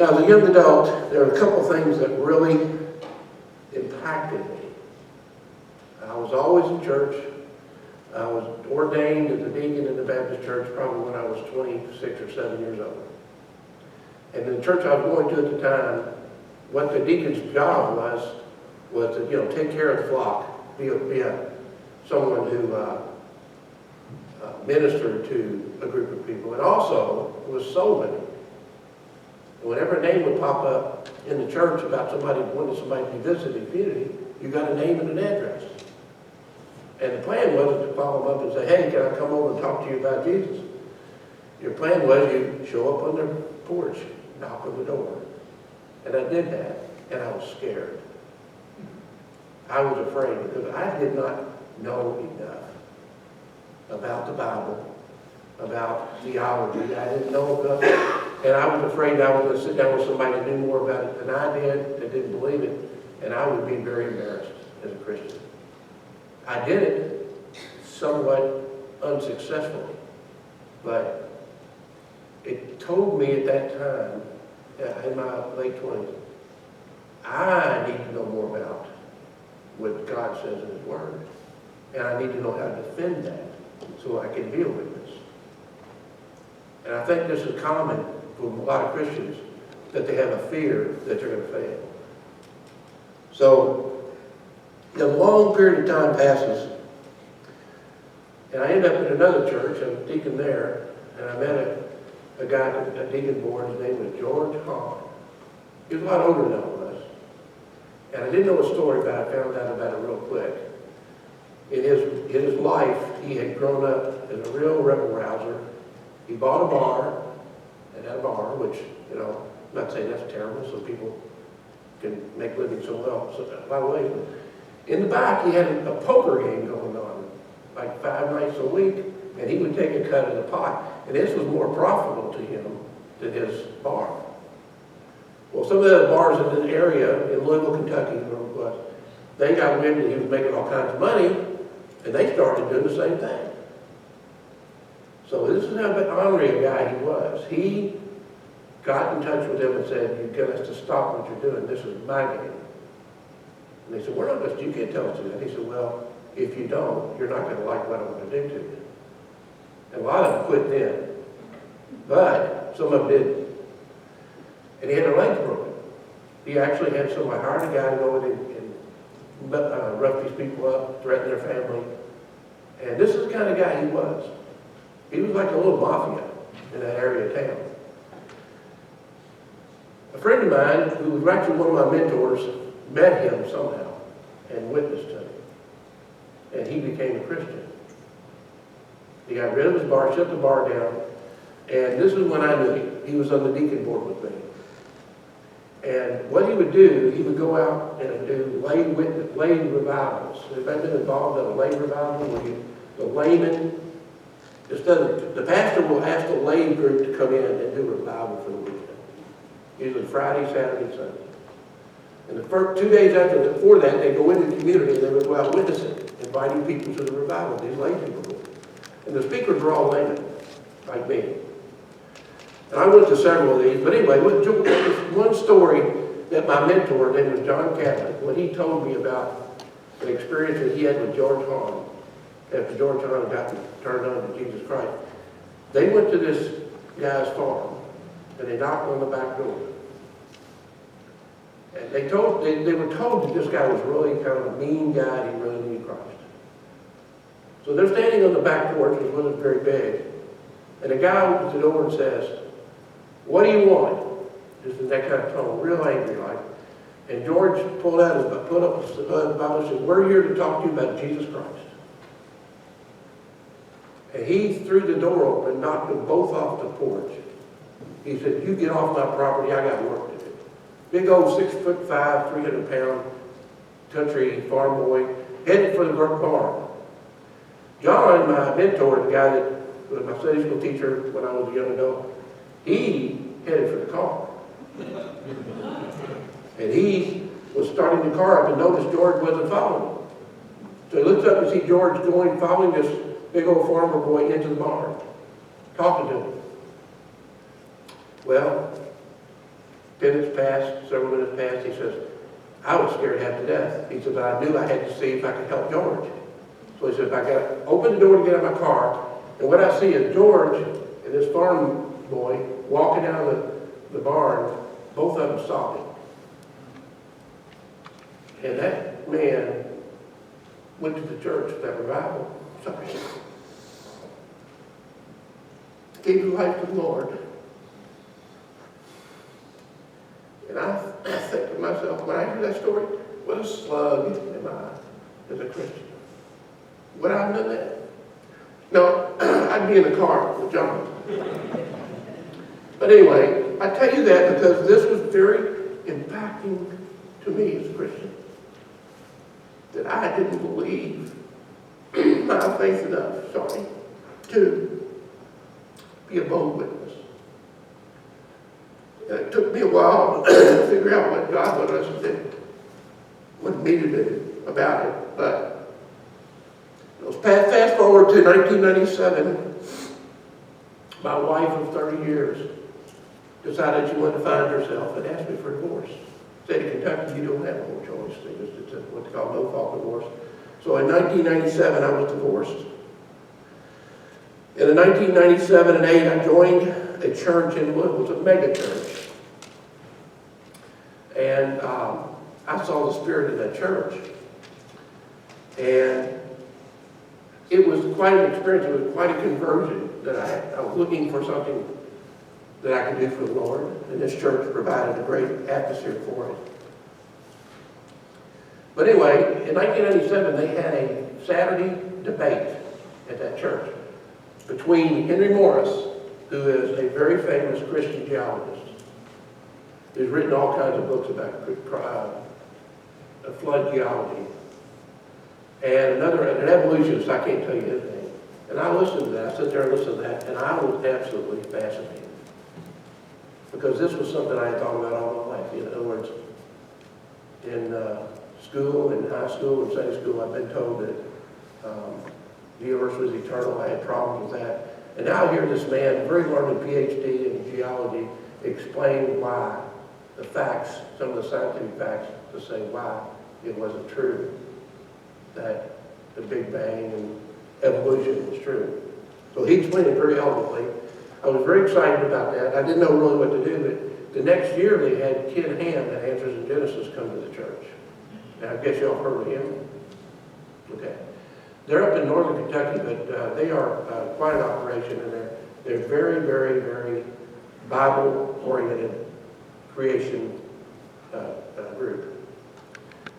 Now, as a young adult, there are a couple things that really impacted me. I was always in church. I was ordained as a deacon in the Baptist church probably when I was 26 or 7 years old. And the church I was going to at the time, what the deacon's job was to, take care of the flock, be someone who ministered to a group of people, and also was soul winning. And whenever a name would pop up in the church about somebody wanting somebody to be visited in the community, you got a name and an address. And the plan wasn't to follow them up and say, hey, can I come over and talk to you about Jesus? Your plan was you show up on their porch, knock on the door. And I did that, and I was scared. I was afraid because I did not know enough about the Bible, about theology. I didn't know enough, and I was afraid I was going to sit down with somebody that knew more about it than I did, that didn't believe it, and I would be very embarrassed as a Christian. I did it somewhat unsuccessfully, but it told me at that time, in my late 20s, I need to know more about what God says in His Word. And I need to know how to defend that so I can be a witness. And I think this is common for a lot of Christians, that they have a fear that they're going to fail. So, a long period of time passes, and I end up in another church. I'm a deacon there, and I met a guy at a deacon board. His name was George Hahn. He was a lot older than I was. And I didn't know a story about it. I found out about it real quick. In his life, he had grown up as a real rebel rouser. He bought a bar, and had a bar, which, I'm not saying that's terrible, so people can make living so well. So, by the way, in the back, he had a poker game going on, like 5 nights a week, and he would take a cut of the pot. And this was more profitable to him than his bar. Well, some of the other bars in the area, in Louisville, Kentucky, where it was, they got wind that he was making all kinds of money, and they started doing the same thing. So this is how ornery a guy he was. He got in touch with them and said, you've got us to stop what you're doing. This is my game. And they said, we're not going to, you can't tell us to do that. He said, well, if you don't, you're not going to like what I'm going to do to you. And a lot of them quit then. But some of them didn't. And he had their legs broken. He actually had somebody hired a guy to go in and rough these people up, threaten their family. And this is the kind of guy he was. He was like a little mafia in that area of town. A friend of mine, who was actually one of my mentors, met him somehow and witnessed to him. And he became a Christian. He got rid of his bar, shut the bar down, and this is when I knew him. He was on the deacon board with me. And what he would do, he would go out and do lay revivals. Have you been involved in a lay revival where the layman, the pastor will ask the lay group to come in and do a revival for the weekend. Usually Friday, Saturday, Sunday. And the first 2 days before that, they go into the community and they would go out witnessing, inviting people to the revival. These lay people would. And the speakers were all laymen, like me. And I went to several of these. But anyway, one story that my mentor, his name was John Catlett, when he told me about an experience that he had with George Hahn, after George Hahn got turned on to Jesus Christ. They went to this guy's farm, and they knocked on the back door. And they were told that this guy was really kind of a mean guy, and he really needed Christ. So they're standing on the back porch, which wasn't very big, and the guy opens the door and says, what do you want? Just in that kind of tone, real angry like. And George put up his Bible and said, we're here to talk to you about Jesus Christ. And he threw the door open, knocked them both off the porch. He said, you get off my property, I got work to do. Big old 6'5", 300-pound country farm boy, headed for the barn. John, my mentor, the guy that was my Sunday school teacher when I was a young adult, he headed for the car. And he was starting the car up and noticed George wasn't following him. So he looks up and sees George following this big old farmer boy into the barn, talking to him. Well, Minutes passed, several minutes passed. He says, I was scared half to death. He said, but I knew I had to see if I could help George. So he said, I got to open the door to get out of my car, and what I see is George and this farm boy walking out of the barn, both of them sobbing. And that man went to the church, that revival, sorry, gave his life to the Lord. And I think to myself, when I hear that story, what a slug am I as a Christian? Would I have done that? No, I'd be in the car with John. But anyway, I tell you that because this was very impacting to me as a Christian. That I didn't believe my faith enough, to be a bold witness. And it took me a while to figure out what God wanted us to do, wanted me to do about it. But fast forward to 1997, my wife of 30 years decided she wanted to find herself and asked me for a divorce. State of Kentucky, you don't have a whole choice. It's what they call no-fault divorce. So in 1997, I was divorced. And in 1997 and 8, I joined a church in what was a mega church. And I saw the spirit in that church. And it was quite an experience. It was quite a conversion that I had. I was looking for something that I could do for the Lord. And this church provided a great atmosphere for it. But anyway, in 1997, they had a Saturday debate at that church between Henry Morris, who is a very famous Christian geologist, who's written all kinds of books about flood geology, and an evolutionist, I can't tell you his name. And I listened to that. I sat there and listened to that, and I was absolutely fascinated. Because this was something I had thought about all my life. In other words, in school, in high school, and Sunday school, I've been told that the universe was eternal. I had problems with that. And now I hear this man, very learned PhD in geology, explain why the facts, some of the scientific facts, to say why it wasn't true, that the Big Bang and evolution was true. So he explained it very eloquently. I was very excited about that. I didn't know really what to do, but the next year they had Ken Ham, that Answers in Genesis, come to the church. Now, I guess y'all heard of him? Okay. They're up in northern Kentucky, but they are quite an operation, and they're very, very, very Bible-oriented creation group.